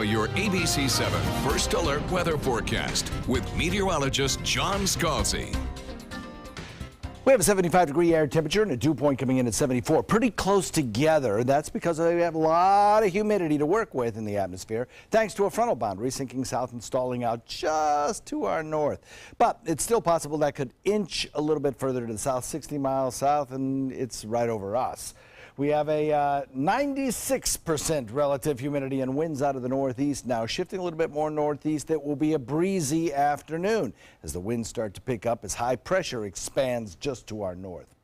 your ABC 7 First Alert weather forecast with meteorologist John Scalzi. We have a 75-degree air temperature and a dew point coming in at 74. Pretty close together. That's because we have a lot of humidity to work with in the atmosphere, thanks to a frontal boundary sinking south and stalling out just to our north. But it's still possible that could inch a little bit further to the south, 60 miles south, and it's right over us. We have a 96% relative humidity and winds out of the northeast now, shifting a little bit more northeast. It will be a breezy afternoon as the winds start to pick up as high pressure expands just to our north.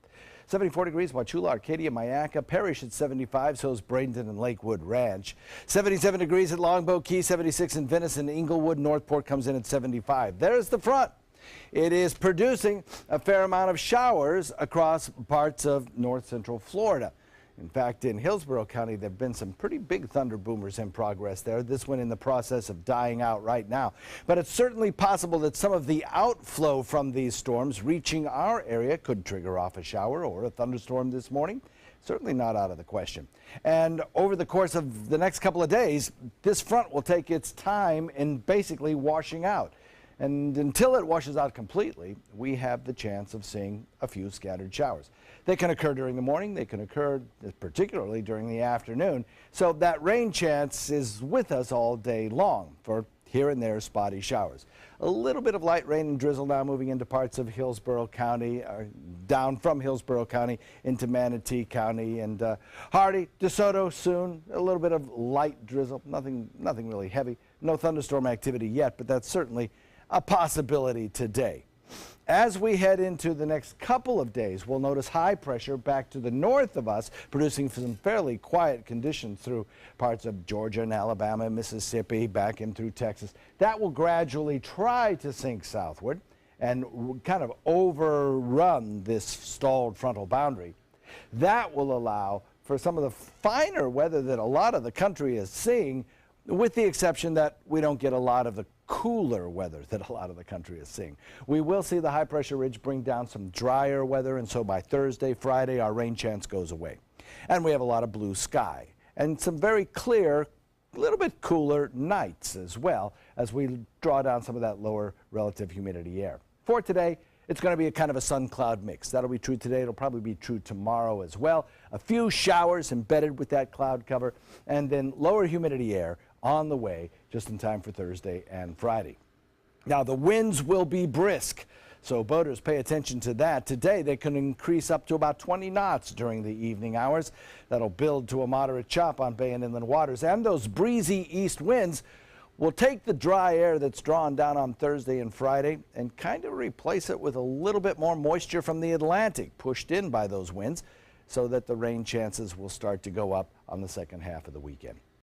74 degrees, Wauchula, Arcadia, Myakka, Parrish at 75, so is Bradenton and Lakewood Ranch. 77 degrees at Longboat Key, 76 in Venice and Inglewood. Northport comes in at 75. There's the front. It is producing a fair amount of showers across parts of north central Florida. In fact, in Hillsborough County, there have been some pretty big thunder boomers in progress there. This one in the process of dying out right now. But it's certainly possible that some of the outflow from these storms reaching our area could trigger off a shower or a thunderstorm this morning. Certainly not out of the question. And over the course of the next couple of days, this front will take its time in basically washing out. And until it washes out completely, we have the chance of seeing a few scattered showers. They can occur during the morning. They can occur particularly during the afternoon. So that rain chance is with us all day long for here and there spotty showers. A little bit of light rain and drizzle now moving into parts of Hillsborough County, down from Hillsborough County into Manatee County and Hardy, DeSoto soon. A little bit of light drizzle, nothing really heavy. No thunderstorm activity yet, but that's certainly a possibility today. As we head into the next couple of days, we'll notice high pressure back to the north of us, producing some fairly quiet conditions through parts of Georgia and Alabama and Mississippi, back in through Texas. That will gradually try to sink southward and kind of overrun this stalled frontal boundary. That will allow for some of the finer weather that a lot of the country is seeing, with the exception that we don't get a lot of the cooler weather that a lot of the country is seeing. We will see the high pressure ridge bring down some drier weather, and so by Thursday, Friday, our rain chance goes away. And we have a lot of blue sky and some very clear, a little bit cooler nights as well as we draw down some of that lower relative humidity air. For today, it's going to be a kind of a sun-cloud mix. That'll be true today. It'll probably be true tomorrow as well. A few showers embedded with that cloud cover, and then lower humidity air on the way just in time for Thursday and Friday. Now, the winds will be brisk, so boaters pay attention to that. Today, they can increase up to about 20 knots during the evening hours. That'll build to a moderate chop on bay and inland waters, and those breezy east winds will take the dry air that's drawn down on Thursday and Friday and kind of replace it with a little bit more moisture from the Atlantic pushed in by those winds, so that the rain chances will start to go up on the second half of the weekend.